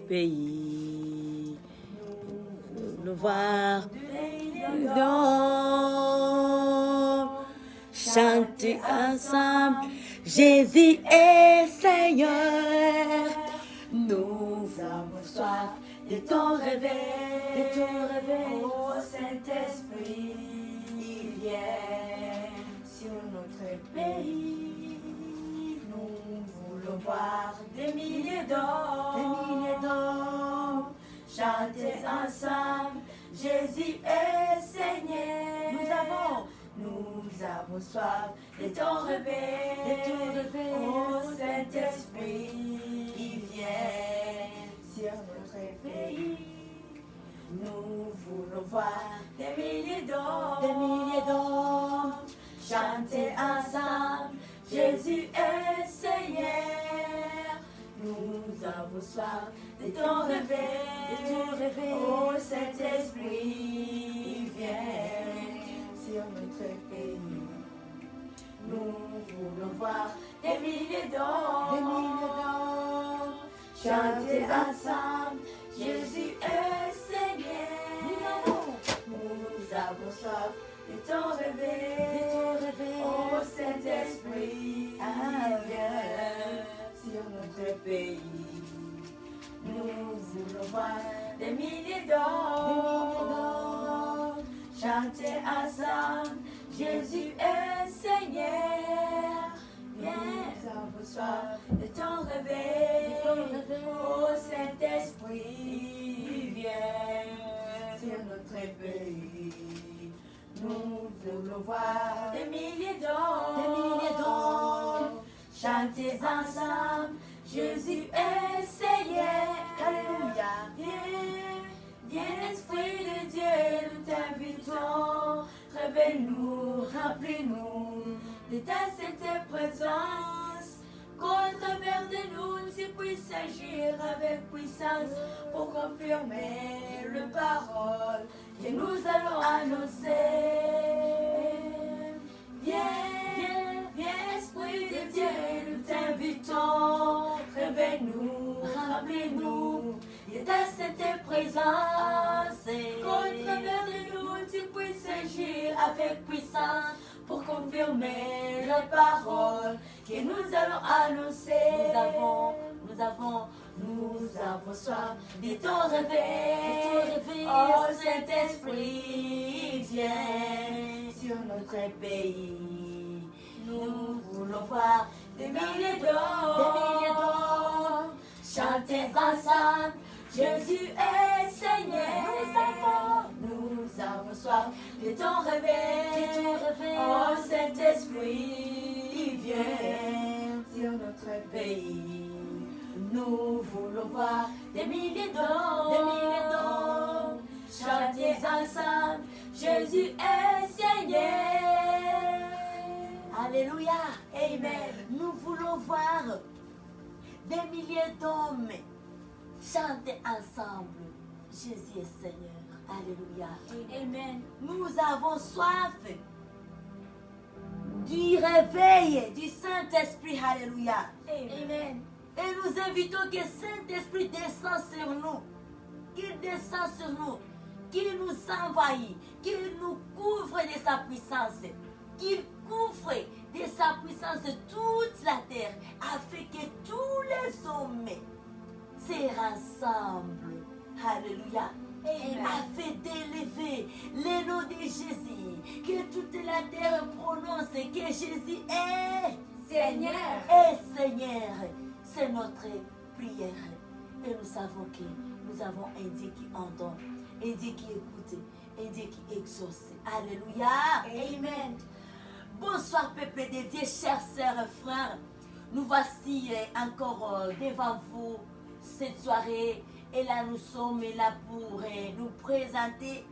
pays. Nous voir donc chanter ensemble. Jésus est Seigneur. Nous avons soif de ton réveil, oh Saint-Esprit, il vient sur notre pays. Nous voulons voir des milliers d'hommes chanter ensemble. Jésus est Seigneur. Nous avons soif de ton réveil, oh Saint-Esprit, qui vient sur notre pays. Nous voulons voir des milliers d'hommes chanter ensemble. Jésus est Seigneur. Nous avons soif de ton réveil, oh Saint-Esprit, viens sur notre pays. Nous voulons voir des milliers d'hommes chanter ensemble. Jésus est Seigneur. Nous avons soif de ton réveil, oh Saint-Esprit, viens sur notre pays. Nous voulons voir des milliers d'hommes chanter ensemble. Jésus est Seigneur. Viens, avons soif de ton réveil, oh Saint-Esprit, viens sur notre pays. Nous voulons voir des milliers d'hommes chanter ensemble. Jésus est Seigneur. Alléluia. Viens, Esprit de Dieu, nous t'invitons. Révèle-nous, remplis-nous de ta sainte présence. Contre-vers de nous, tu puisses agir avec puissance pour confirmer le parole que nous allons annoncer. Viens, Esprit de Dieu, nous t'invitons. Réveille-nous, remplis-nous de ta sainte présence. Contre-vers de nous, tu puisses agir avec puissance pour confirmer la parole que nous allons annoncer. Nous avons soif de ton réveil, oh Saint-Esprit, viens sur notre pays. Nous voulons voir des milliers d'hommes chanter ensemble. Jésus est Seigneur. Nous avons soif de ton réveil, oh Saint-Esprit, viens sur notre pays. Nous voulons voir des milliers d'hommes chanter ensemble. Jésus est Seigneur. Alléluia. Amen. Nous voulons voir des milliers d'hommes chanter ensemble. Jésus est Seigneur. Alléluia. Amen. Nous avons soif du réveil du Saint-Esprit. Alléluia. Amen. Et nous invitons que Saint-Esprit descend sur nous. Qu'il descend sur nous. Qu'il nous envahit. Qu'il nous couvre de sa puissance. Qu'il couvre de sa puissance toute la terre. Afin que tous les hommes se rassemblent. Alléluia. Amen. Afin d'élever le nom de Jésus. Que toute la terre prononce que Jésus est Seigneur. Et Seigneur. C'est notre prière. Et nous savons que nous avons un Dieu qui entend, un Dieu qui écoute, un Dieu qui exauce. Alléluia. Amen. Bonsoir peuple de Dieu, chers sœurs et frères. Nous voici encore devant vous cette soirée. Et là nous sommes là pour nous présenter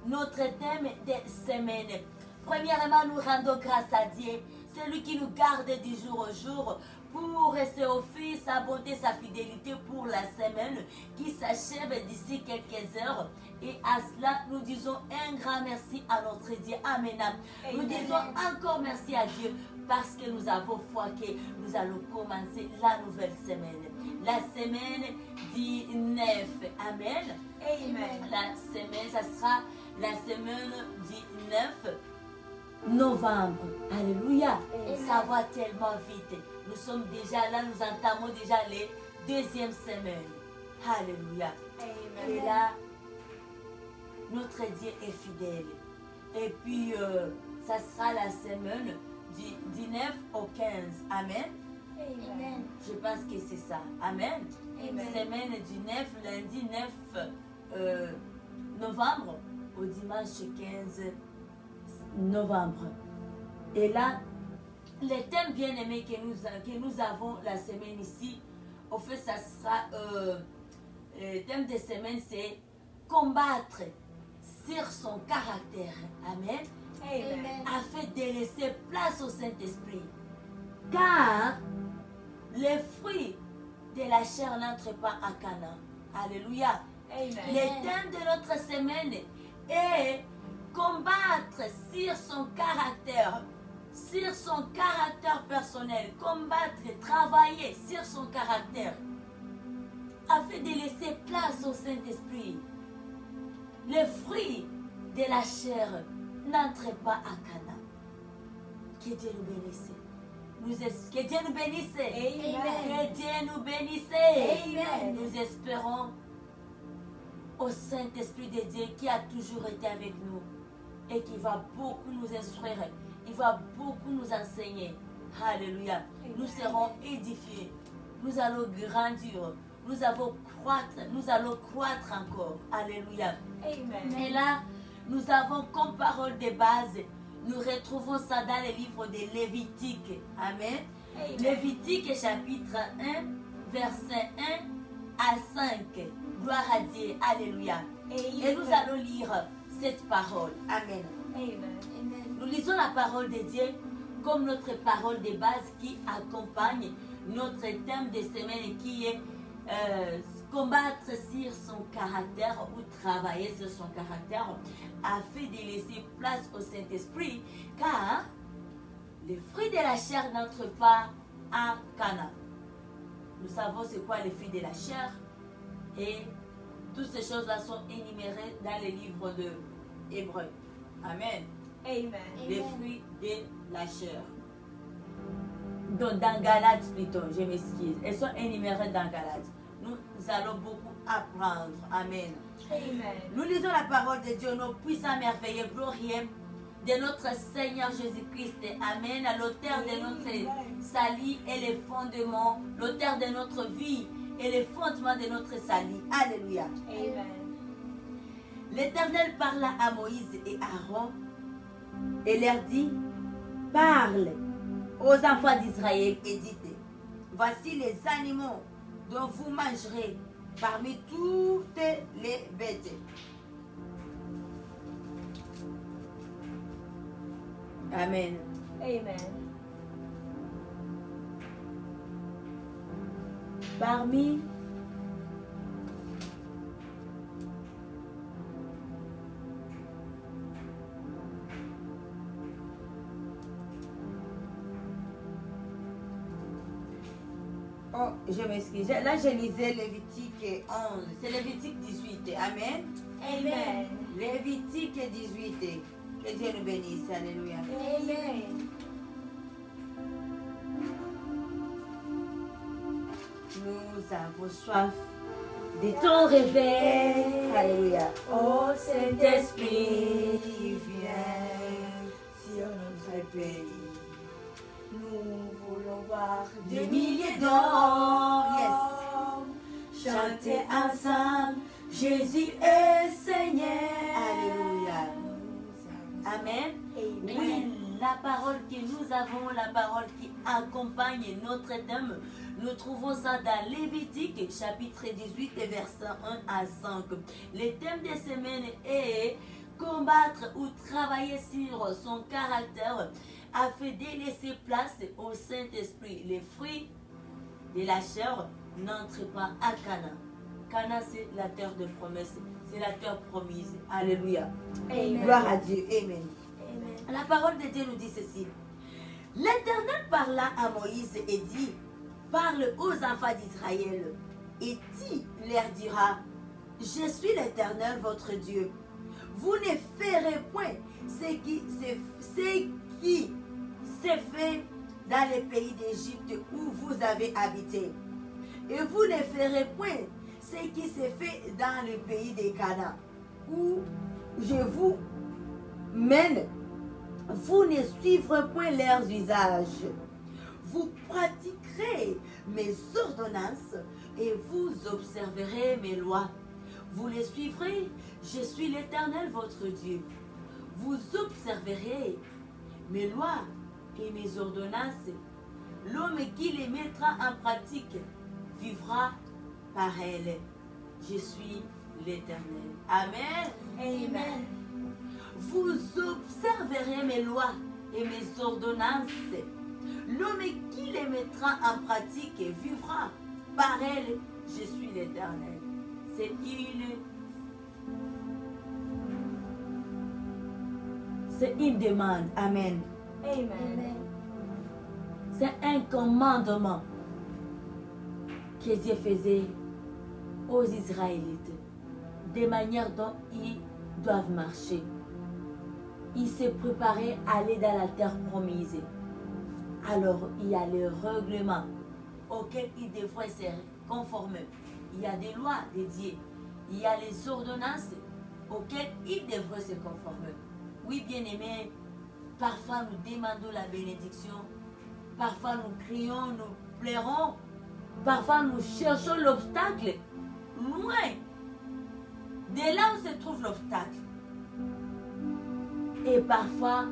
notre thème de semaine. Premièrement, nous rendons grâce à Dieu, celui qui nous garde du jour au jour, pour ses offices, sa bonté, sa fidélité pour la semaine qui s'achève d'ici quelques heures. Et à cela, nous disons un grand merci à notre Dieu. Amen. Nous disons encore merci à Dieu parce que nous avons foi que nous allons commencer la nouvelle semaine. La semaine du 9 19. Amen. Amen. La semaine, ça sera la semaine du 9 novembre. Alléluia. Ça va tellement vite. Nous sommes déjà là, nous entamons déjà les deuxième semaine. Alléluia. Amen. Et là, notre Dieu est fidèle. Et puis, ça sera la semaine du 9 au 15. Amen. Amen. Je pense que c'est ça. Amen. Amen. Semaine du 9, lundi 9 novembre au dimanche 15 novembre. Et là, les thèmes bien-aimés que nous avons la semaine ici, au fait, ça sera, le thème de semaine, c'est combattre sur son caractère. Amen. Amen. Afin de laisser place au Saint-Esprit. Car les fruits de la chair n'entrent pas à Canaan. Alléluia. Amen. Le thème de notre semaine est combattre sur son caractère personnel, combattre, travailler sur son caractère, afin de laisser place au Saint-Esprit. Les fruits de la chair n'entrent pas à Canaan. Que Dieu nous bénisse. Que Dieu nous bénisse. Amen. Que Dieu nous bénisse. Amen. Nous espérons au Saint-Esprit de Dieu qui a toujours été avec nous et qui va beaucoup nous instruire. Il va beaucoup nous enseigner. Alléluia. Nous serons édifiés. Nous allons grandir. Nous allons croître encore. Alléluia. Amen. Et là, nous avons comme parole de base, nous retrouvons ça dans le livre de Lévitique. Amen. Amen. Lévitique chapitre 1, verset 1 à 5. Gloire à Dieu. Alléluia. Et nous allons lire cette parole. Amen. Amen. Nous Nous lisons la parole de Dieu comme notre parole de base qui accompagne notre thème de semaine qui est combattre sur son caractère ou travailler sur son caractère afin de laisser place au Saint-Esprit, car les fruits de la chair n'entrent pas à Canaan. Nous savons c'est quoi les fruits de la chair et toutes ces choses-là sont énumérées dans le livre de Hébreux. Amen. Amen. Les fruits de la chair. Donc, dans Galates plutôt, je m'excuse. Elles sont énumérées dans Galates. Nous allons beaucoup apprendre. Amen. Amen. Nous lisons la parole de Dieu, nos puissants, merveilleux, glorieux de notre Seigneur Jésus-Christ. Amen. À l'auteur de notre salut et les fondements, l'auteur de notre vie et les fondements de notre salut. Alléluia. Amen. L'Éternel parla à Moïse et Aaron et leur dit, parle aux enfants d'Israël et dites, voici les animaux dont vous mangerez parmi toutes les bêtes. Amen. Amen. Parmi Oh, je m'excuse. Là, je lisais Lévitique 11. C'est Lévitique 18. Amen. Amen. Lévitique 18. Que Dieu nous bénisse. Alléluia. Amen. Nous avons soif de ton réveil. Alléluia. Ô Saint-Esprit, viens sur notre pays. nous voulons voir Des milliers d'hommes. Yes. Chanter ensemble. Jésus est Seigneur. Alléluia. Amen. Amen. Oui, la parole que nous avons, la parole qui accompagne notre thème, nous trouvons ça dans Lévitique, chapitre 18, versets 1 à 5. Le thème de semaine est combattre ou travailler sur son caractère afin de laisser place au Saint-Esprit. Les fruits de la chair n'entrent pas à Canaan. Canaan, c'est la terre de promesse, c'est la terre promise. Alléluia. Amen. Gloire à Dieu. Amen. Amen. La parole de Dieu nous dit ceci. L'Éternel parla à Moïse et dit, parle aux enfants d'Israël Et tu leur diras, je suis l'Éternel votre Dieu. Vous ne ferez point ce qui s'est fait dans les pays d'Égypte où vous avez habité. Et vous ne ferez point ce qui s'est fait dans le pays de Canaan, où je vous mène. Vous ne suivrez point leurs usages. Vous pratiquerez mes ordonnances et vous observerez mes lois. Vous les suivrez, je suis l'Éternel votre Dieu. Vous observerez mes lois et mes ordonnances. L'homme qui les mettra en pratique vivra par elles. Je suis l'Éternel. Amen. Amen. Vous observerez mes lois et mes ordonnances. L'homme qui les mettra en pratique vivra par elles. Je suis l'Éternel. C'est une demande. Amen. Amen. C'est un commandement que Dieu faisait aux Israélites, des manières dont ils doivent marcher. Ils se préparaient à aller dans la terre promise. Alors, il y a les règlements auxquels ils devraient se conformer. Il y a des lois dédiées. Il y a les ordonnances auxquelles ils devraient se conformer. Oui, bien-aimés, parfois nous demandons la bénédiction. Parfois nous crions, nous pleurons. Parfois nous cherchons l'obstacle loin de là où se trouve l'obstacle. Et parfois,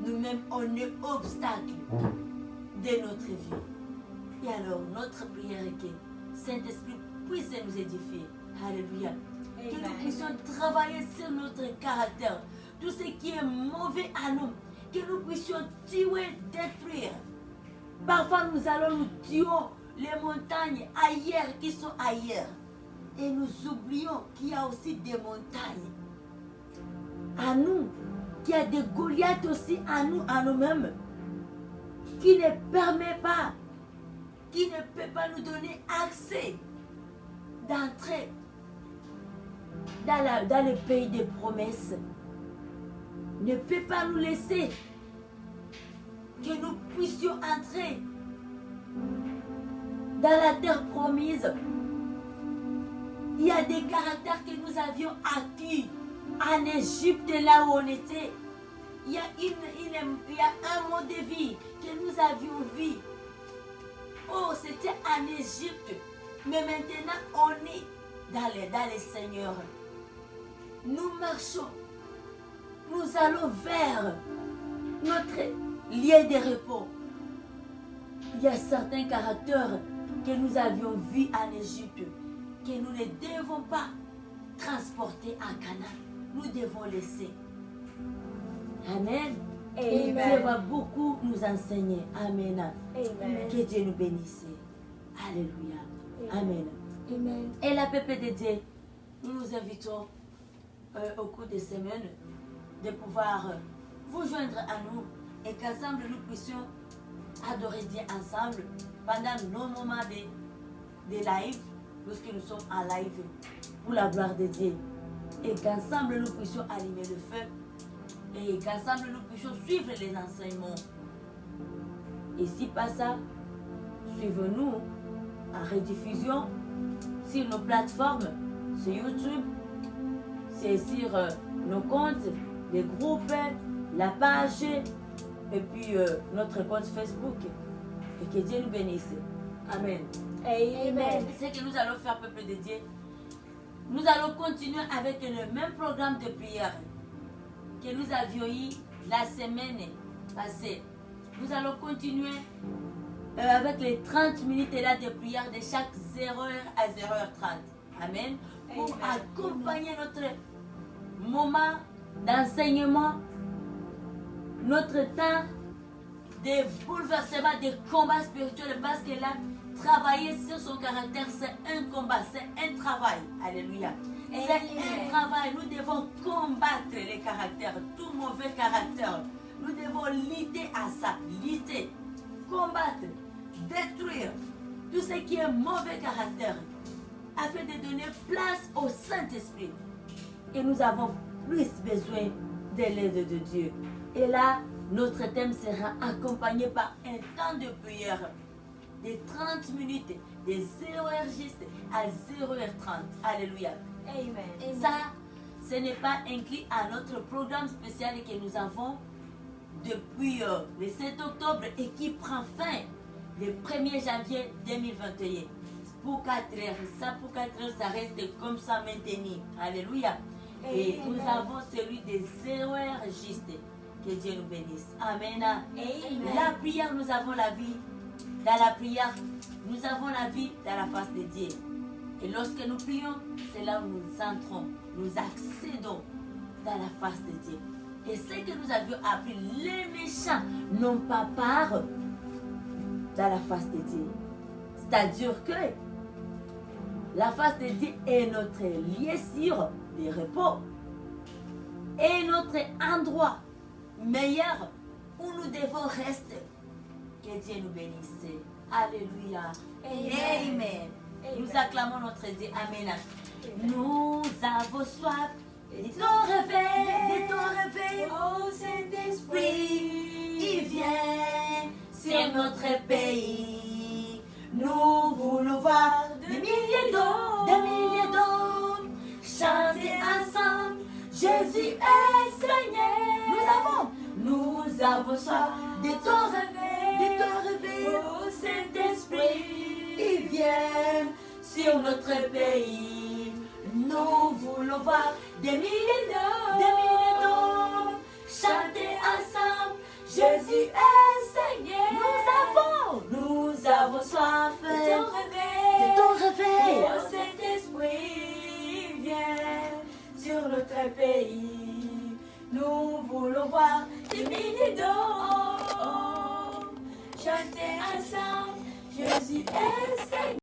nous-mêmes, on est obstacle de notre vie. Et alors, notre prière est que Saint-Esprit puisse nous édifier. Alléluia. Que nous puissions travailler sur notre caractère. Tout ce qui est mauvais à nous, que nous puissions tuer, détruire. Parfois, nous allons nous tuer les montagnes ailleurs qui sont ailleurs. Et nous oublions qu'il y a aussi des montagnes à nous, qu'il y a des Goliaths aussi à nous, à nous-mêmes, qui ne permet pas, qui ne peut pas nous donner accès d'entrer dans le pays des promesses, ne peut pas nous laisser que nous puissions entrer dans la terre promise. Il y a des caractères que nous avions acquis en Égypte, là où on était. Il y a un mode de vie que nous avions vu. Oh, c'était en Égypte. Mais maintenant, on est dans les Seigneurs. Nous marchons. Nous allons vers notre lieu de repos. Il y a certains caractères que nous avions vus en Égypte, que nous ne devons pas transporter à Canaan. Nous devons laisser. Amen. Et Dieu va beaucoup nous enseigner. Amen. Amen. Que Dieu nous bénisse. Alléluia. Amen. Amen. Et la peuple de Dieu, nous nous invitons au cours des semaines de pouvoir vous joindre à nous et qu'ensemble nous puissions adorer Dieu ensemble pendant nos moments de live, lorsque nous sommes en live pour la gloire de Dieu. Et qu'ensemble nous puissions allumer le feu et qu'ensemble nous puissions suivre les enseignements. Et si pas ça, suivez-nous en rediffusion sur nos plateformes, sur YouTube, c'est sur nos comptes, les groupes, la page et puis notre compte Facebook. Et que Dieu nous bénisse. Amen. Amen. C'est que nous allons faire, peuple de Dieu. Nous allons continuer avec le même programme de prière que nous avions eu la semaine passée. Nous allons continuer avec les 30 minutes là de prière de chaque 0h à 0h30. Amen. Pour accompagner notre moment d'enseignement, notre temps de bouleversement, de combat spirituel, parce que là, travailler sur son caractère, c'est un combat, c'est un travail. Alléluia. C'est un travail. Nous devons combattre les caractères, tout mauvais caractère. Nous devons lutter à ça, lutter, combattre, détruire tout ce qui est mauvais caractère. afin de donner place au Saint-Esprit. Et nous avons plus besoin de l'aide de Dieu. Et là, notre thème sera accompagné par un temps de prière de 30 minutes, de 0h juste à 0h30. Alléluia. Amen. Ça, ce n'est pas inclus à notre programme spécial que nous avons depuis le 7 octobre et qui prend fin le 1er janvier 2021. Pour 4 heures, ça pour 4 heures, ça reste comme ça maintenu. Alléluia. Et nous avons celui de 0h juste. Que Dieu nous bénisse. Amen. Amen. La prière, nous avons la vie. Dans la prière, nous avons la vie dans la face de Dieu. Et lorsque nous prions, c'est là où nous entrons, nous accédons dans la face de Dieu. Et ce que nous avions appris, les méchants n'ont pas part dans la face de Dieu. C'est-à-dire que la face de Dieu est notre lieu sûr de repos et notre endroit meilleur où nous devons rester. Que Dieu nous bénisse. Alléluia. Amen. Nous acclamons notre Dieu. Amen. Nous avons soif de ton réveil, Oh Saint-Esprit, il vient sur notre pays. Nous voulons voir des milliers d'hommes chanter ensemble. Jésus est Seigneur. Nous avons soif de ton réveil, oh Saint-Esprit, il vient sur notre pays. Nous voulons voir des milliers d'hommes chanter ensemble. Jésus est Seigneur. Nous avons soif de ton réveil. Oh Saint-Esprit, viens sur notre pays. Nous voulons voir des milliers d'hommes chanter ensemble. Jésus est Seigneur.